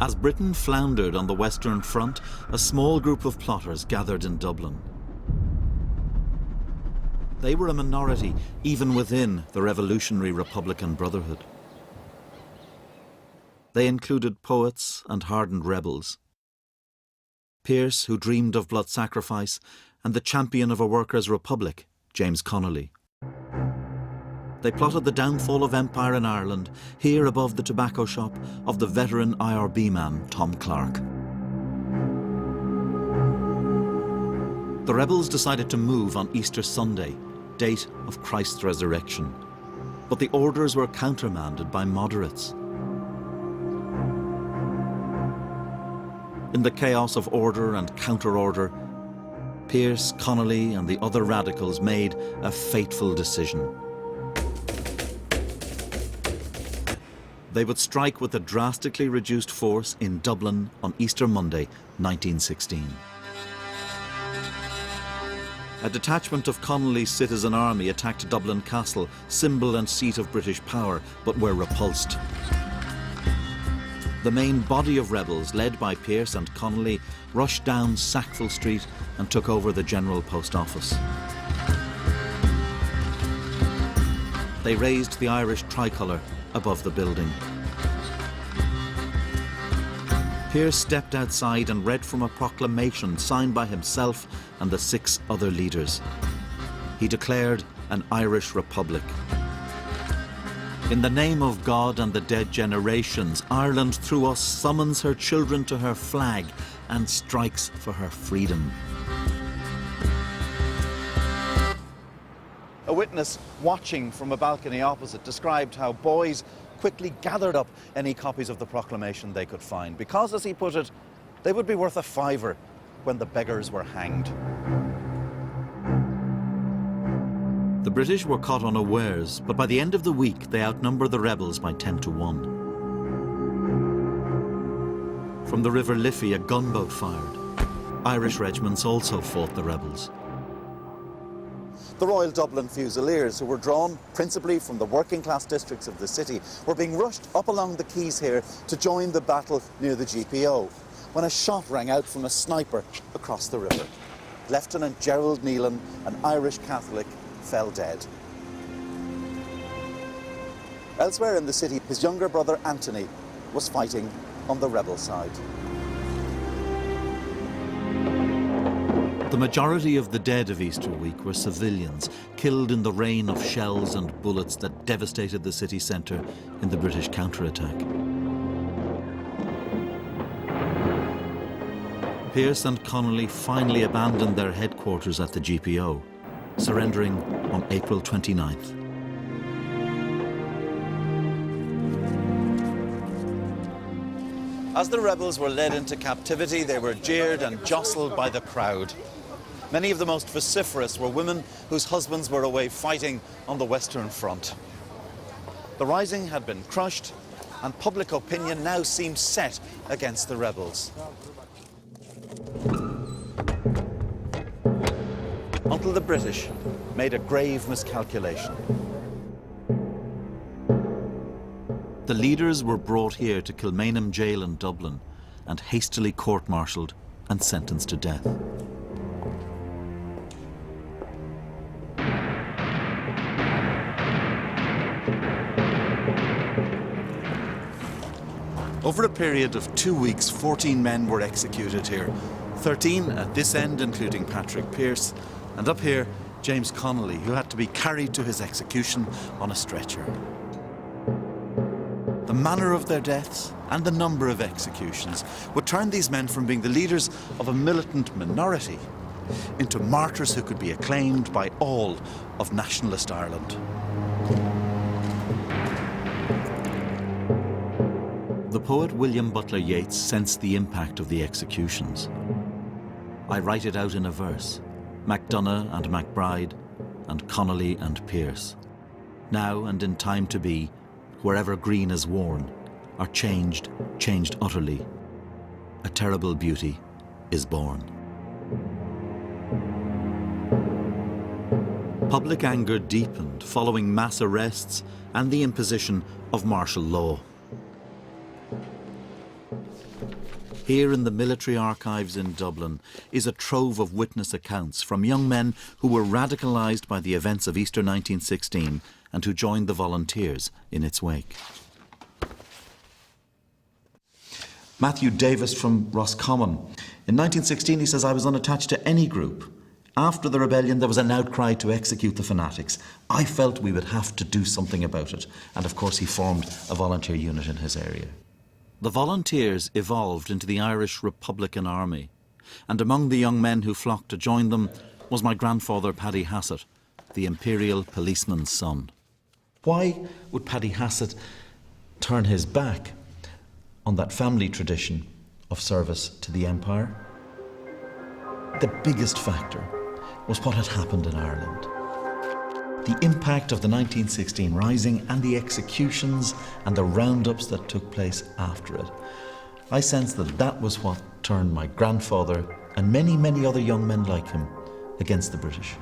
As Britain floundered on the Western Front, a small group of plotters gathered in Dublin. They were a minority even within the revolutionary Republican Brotherhood. They included poets and hardened rebels. Pearse, who dreamed of blood sacrifice, and the champion of a workers' republic, James Connolly. They plotted the downfall of empire in Ireland, here above the tobacco shop of the veteran IRB man, Tom Clark. The rebels decided to move on Easter Sunday, date of Christ's resurrection. But the orders were countermanded by moderates. In the chaos of order and counter-order, Pearse, Connolly and the other radicals made a fateful decision. They would strike with a drastically reduced force in Dublin on Easter Monday, 1916. A detachment of Connolly's citizen army attacked Dublin Castle, symbol and seat of British power, but were repulsed. The main body of rebels, led by Pearse and Connolly, rushed down Sackville Street and took over the General Post Office. They raised the Irish tricolour above the building. Pearse stepped outside and read from a proclamation signed by himself and the 6 other leaders. He declared an Irish Republic. In the name of God and the dead generations, Ireland through us summons her children to her flag and strikes for her freedom. A witness watching from a balcony opposite described how boys quickly gathered up any copies of the proclamation they could find, because, as he put it, they would be worth a fiver when the beggars were hanged. The British were caught unawares, but by the end of the week they outnumbered the rebels by 10-1. From the River Liffey, a gunboat fired. Irish regiments also fought the rebels. The Royal Dublin Fusiliers, who were drawn principally from the working-class districts of the city, were being rushed up along the quays here to join the battle near the GPO, when a shot rang out from a sniper across the river. Lieutenant Gerald Neelan, an Irish Catholic, fell dead. Elsewhere in the city, his younger brother Anthony was fighting on the rebel side. The majority of the dead of Easter week were civilians, killed in the rain of shells and bullets that devastated the city centre in the British counterattack. Pearse and Connolly finally abandoned their headquarters at the GPO, surrendering on April 29th. As the rebels were led into captivity, they were jeered and jostled by the crowd. Many of the most vociferous were women whose husbands were away fighting on the Western Front. The rising had been crushed, and public opinion now seemed set against the rebels. Until the British made a grave miscalculation. The leaders were brought here to Kilmainham Jail in Dublin and hastily court-martialed and sentenced to death. Over a period of 2 weeks, 14 men were executed here. 13 at this end, including Patrick Pearse, and up here, James Connolly, who had to be carried to his execution on a stretcher. The manner of their deaths and the number of executions would turn these men from being the leaders of a militant minority into martyrs who could be acclaimed by all of nationalist Ireland. The poet William Butler Yeats sensed the impact of the executions. I write it out in a verse. MacDonagh and MacBride, and Connolly and Pearse, now and in time to be, wherever green is worn, are changed utterly. A terrible beauty is born. Public anger deepened following mass arrests and the imposition of martial law. Here in the military archives in Dublin is a trove of witness accounts from young men who were radicalised by the events of Easter 1916 and who joined the volunteers in its wake. Matthew Davis from Roscommon. In 1916, he says, I was unattached to any group. After the rebellion, there was an outcry to execute the fanatics. I felt we would have to do something about it. And of course, he formed a volunteer unit in his area. The volunteers evolved into the Irish Republican Army. And among the young men who flocked to join them was my grandfather, Paddy Hassett, the imperial policeman's son. Why would Paddy Hassett turn his back on that family tradition of service to the Empire? The biggest factor was what had happened in Ireland. The impact of the 1916 Rising and the executions and the roundups that took place after it. I sensed that that was what turned my grandfather and many, many other young men like him against the British.